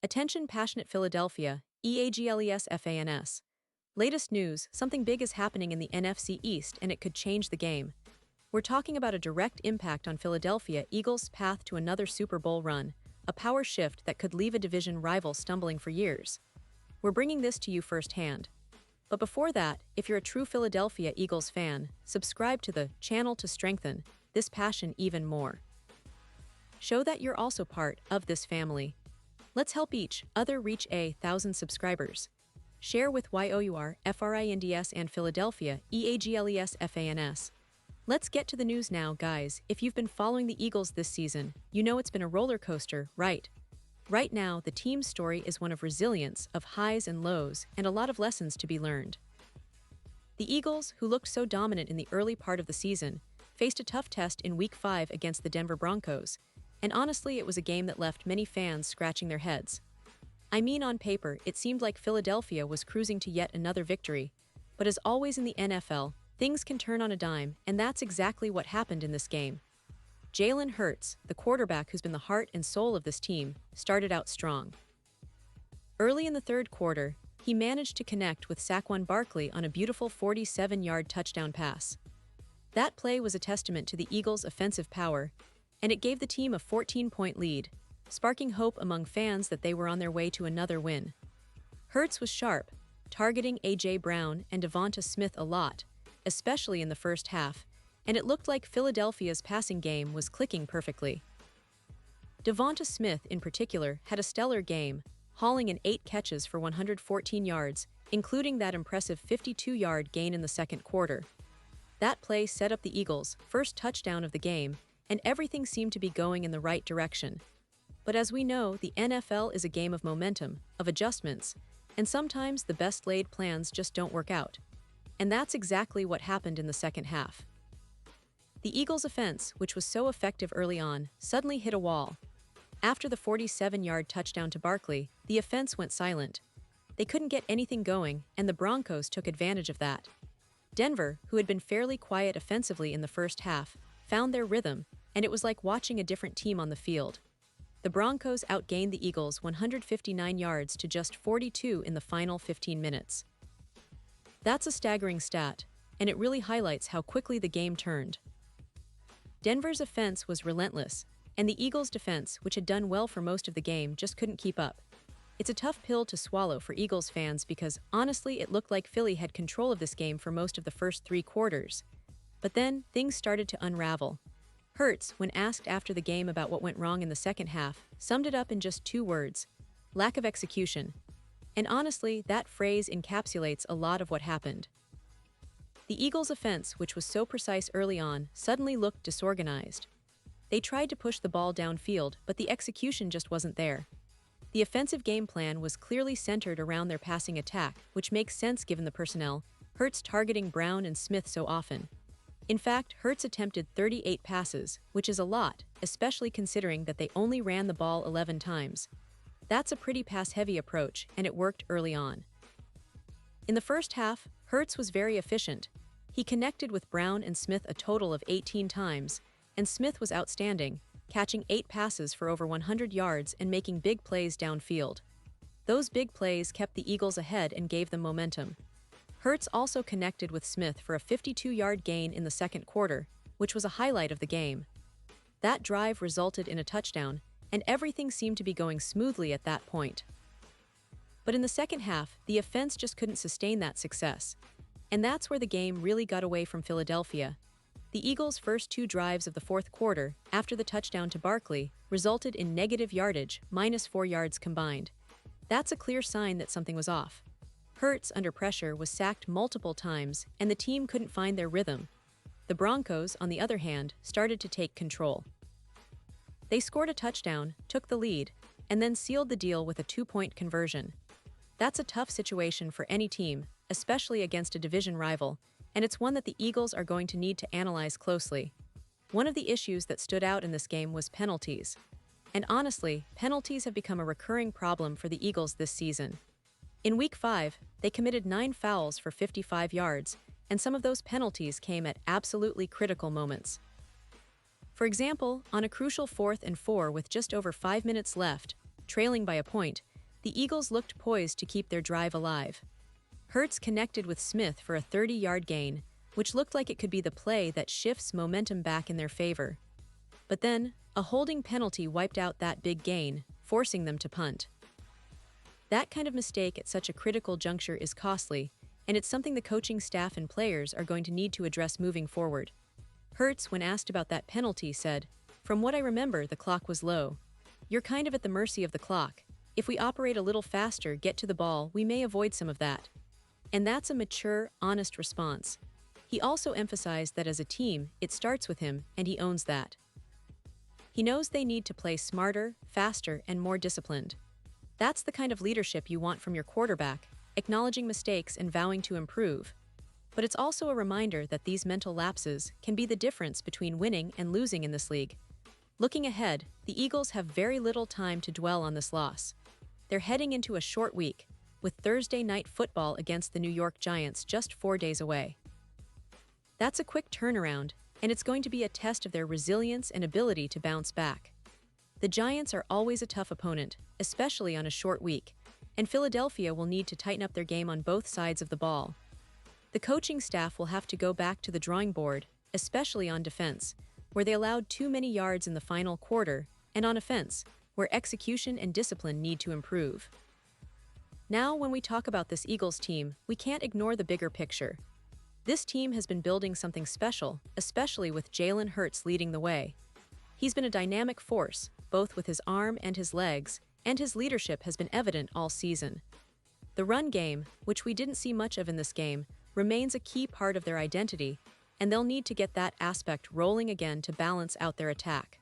Attention passionate Philadelphia, EAGLES. Latest news, something big is happening in the NFC East and it could change the game. We're talking about a direct impact on Philadelphia Eagles' path to another Super Bowl run, a power shift that could leave a division rival stumbling for years. We're bringing this to you firsthand. But before that, if you're a true Philadelphia Eagles fan, subscribe to the channel to strengthen this passion even more. Show that you're also part of this family. Let's help each other reach 1,000 subscribers. Share with YOURFRINDS and Philadelphia EAGLESFANS. Let's get to the news now, guys. If you've been following the Eagles this season, you know it's been a roller coaster, right? Right now, the team's story is one of resilience, of highs and lows, and a lot of lessons to be learned. The Eagles, who looked so dominant in the early part of the season, faced a tough test in Week 5 against the Denver Broncos, and honestly, it was a game that left many fans scratching their heads. I mean, on paper, it seemed like Philadelphia was cruising to yet another victory, but as always in the NFL, things can turn on a dime, and that's exactly what happened in this game. Jalen Hurts, the quarterback who's been the heart and soul of this team, started out strong. Early in the third quarter, he managed to connect with Saquon Barkley on a beautiful 47-yard touchdown pass. That play was a testament to the Eagles' offensive power, and it gave the team a 14-point lead, sparking hope among fans that they were on their way to another win. Hurts was sharp, targeting A.J. Brown and Devonta Smith a lot, especially in the first half, and it looked like Philadelphia's passing game was clicking perfectly. Devonta Smith, in particular, had a stellar game, hauling in 8 catches for 114 yards, including that impressive 52-yard gain in the second quarter. That play set up the Eagles' first touchdown of the game, and everything seemed to be going in the right direction. But as we know, the NFL is a game of momentum, of adjustments, and sometimes the best laid plans just don't work out. And that's exactly what happened in the second half. The Eagles' offense, which was so effective early on, suddenly hit a wall. After the 47-yard touchdown to Barkley, the offense went silent. They couldn't get anything going, and the Broncos took advantage of that. Denver, who had been fairly quiet offensively in the first half, found their rhythm, and it was like watching a different team on the field. The Broncos outgained the Eagles 159 yards to just 42 in the final 15 minutes. That's a staggering stat, and it really highlights how quickly the game turned. Denver's offense was relentless, and the Eagles' defense, which had done well for most of the game, just couldn't keep up. It's a tough pill to swallow for Eagles fans because, honestly, it looked like Philly had control of this game for most of the first 3 quarters. But then, things started to unravel. Hurts, when asked after the game about what went wrong in the second half, summed it up in just 2 words: lack of execution. And honestly, that phrase encapsulates a lot of what happened. The Eagles' offense, which was so precise early on, suddenly looked disorganized. They tried to push the ball downfield, but the execution just wasn't there. The offensive game plan was clearly centered around their passing attack, which makes sense given the personnel, Hurts targeting Brown and Smith so often. In fact, Hurts attempted 38 passes, which is a lot, especially considering that they only ran the ball 11 times. That's a pretty pass-heavy approach, and it worked early on. In the first half, Hurts was very efficient. He connected with Brown and Smith a total of 18 times, and Smith was outstanding, catching 8 passes for over 100 yards and making big plays downfield. Those big plays kept the Eagles ahead and gave them momentum. Hurts also connected with Smith for a 52-yard gain in the second quarter, which was a highlight of the game. That drive resulted in a touchdown, and everything seemed to be going smoothly at that point. But in the second half, the offense just couldn't sustain that success. And that's where the game really got away from Philadelphia. The Eagles' first 2 drives of the fourth quarter, after the touchdown to Barkley, resulted in negative yardage, -4 yards combined. That's a clear sign that something was off. Hurts, under pressure, was sacked multiple times, and the team couldn't find their rhythm. The Broncos, on the other hand, started to take control. They scored a touchdown, took the lead, and then sealed the deal with a 2-point conversion. That's a tough situation for any team, especially against a division rival, and it's one that the Eagles are going to need to analyze closely. One of the issues that stood out in this game was penalties. And honestly, penalties have become a recurring problem for the Eagles this season. In Week 5, they committed 9 fouls for 55 yards, and some of those penalties came at absolutely critical moments. For example, on a crucial 4th and 4 with just over 5 minutes left, trailing by a point, the Eagles looked poised to keep their drive alive. Hurts connected with Smith for a 30-yard gain, which looked like it could be the play that shifts momentum back in their favor. But then, a holding penalty wiped out that big gain, forcing them to punt. That kind of mistake at such a critical juncture is costly, and it's something the coaching staff and players are going to need to address moving forward. Hurts, when asked about that penalty, said, "From what I remember, the clock was low. You're kind of at the mercy of the clock. If we operate a little faster, get to the ball, we may avoid some of that." And that's a mature, honest response. He also emphasized that as a team, it starts with him, and he owns that. He knows they need to play smarter, faster, and more disciplined. That's the kind of leadership you want from your quarterback, acknowledging mistakes and vowing to improve. But it's also a reminder that these mental lapses can be the difference between winning and losing in this league. Looking ahead, the Eagles have very little time to dwell on this loss. They're heading into a short week, with Thursday night football against the New York Giants just 4 days away. That's a quick turnaround, and it's going to be a test of their resilience and ability to bounce back. The Giants are always a tough opponent, especially on a short week, and Philadelphia will need to tighten up their game on both sides of the ball. The coaching staff will have to go back to the drawing board, especially on defense, where they allowed too many yards in the final quarter, and on offense, where execution and discipline need to improve. Now, when we talk about this Eagles team, we can't ignore the bigger picture. This team has been building something special, especially with Jalen Hurts leading the way. He's been a dynamic force, both with his arm and his legs, and his leadership has been evident all season. The run game, which we didn't see much of in this game, remains a key part of their identity, and they'll need to get that aspect rolling again to balance out their attack.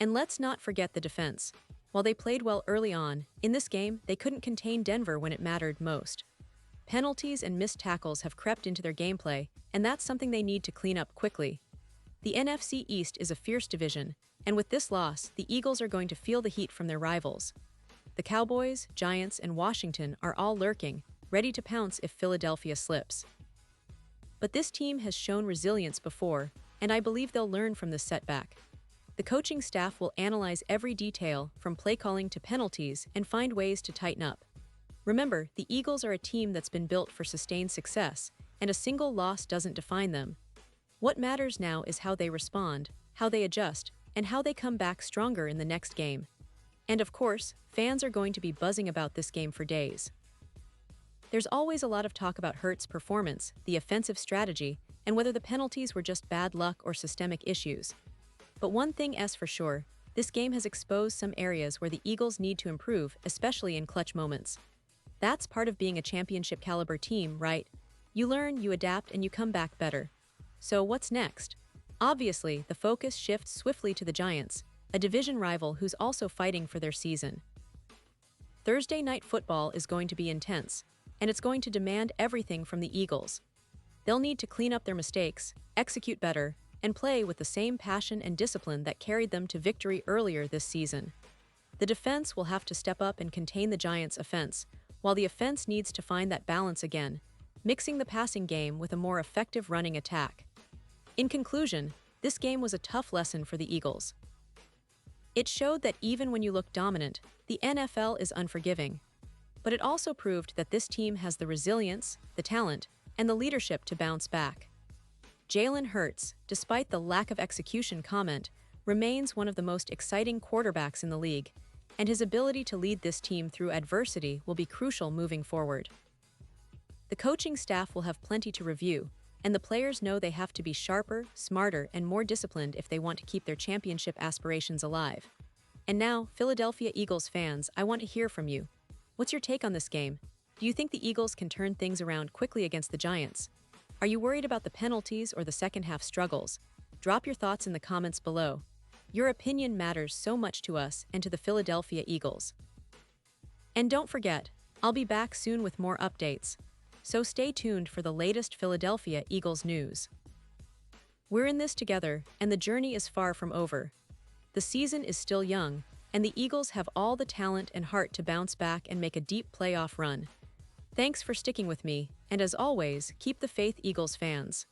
And let's not forget the defense. While they played well early on, in this game, they couldn't contain Denver when it mattered most. Penalties and missed tackles have crept into their gameplay, and that's something they need to clean up quickly. The NFC East is a fierce division, and with this loss, the Eagles are going to feel the heat from their rivals. The Cowboys, Giants, and Washington are all lurking, ready to pounce if Philadelphia slips. But this team has shown resilience before, and I believe they'll learn from this setback. The coaching staff will analyze every detail, from play calling to penalties, and find ways to tighten up. Remember, the Eagles are a team that's been built for sustained success, and a single loss doesn't define them. What matters now is how they respond, how they adjust, and how they come back stronger in the next game. And of course, fans are going to be buzzing about this game for days. There's always a lot of talk about Hurts' performance, the offensive strategy, and whether the penalties were just bad luck or systemic issues. But one thing is for sure, this game has exposed some areas where the Eagles need to improve, especially in clutch moments. That's part of being a championship-caliber team, right? You learn, you adapt, and you come back better. So what's next? Obviously, the focus shifts swiftly to the Giants, a division rival who's also fighting for their season. Thursday night football is going to be intense, and it's going to demand everything from the Eagles. They'll need to clean up their mistakes, execute better, and play with the same passion and discipline that carried them to victory earlier this season. The defense will have to step up and contain the Giants' offense, while the offense needs to find that balance again, mixing the passing game with a more effective running attack. In conclusion, this game was a tough lesson for the Eagles. It showed that even when you look dominant, the NFL is unforgiving. But it also proved that this team has the resilience, the talent, and the leadership to bounce back. Jalen Hurts, despite the lack of execution comment, remains one of the most exciting quarterbacks in the league, and his ability to lead this team through adversity will be crucial moving forward. The coaching staff will have plenty to review, and the players know they have to be sharper, smarter, and more disciplined if they want to keep their championship aspirations alive. And now, Philadelphia Eagles fans, I want to hear from you. What's your take on this game? Do you think the Eagles can turn things around quickly against the Giants? Are you worried about the penalties or the second-half struggles? Drop your thoughts in the comments below. Your opinion matters so much to us and to the Philadelphia Eagles. And don't forget, I'll be back soon with more updates, so stay tuned for the latest Philadelphia Eagles news. We're in this together, and the journey is far from over. The season is still young, and the Eagles have all the talent and heart to bounce back and make a deep playoff run. Thanks for sticking with me, and as always, keep the faith, Eagles fans.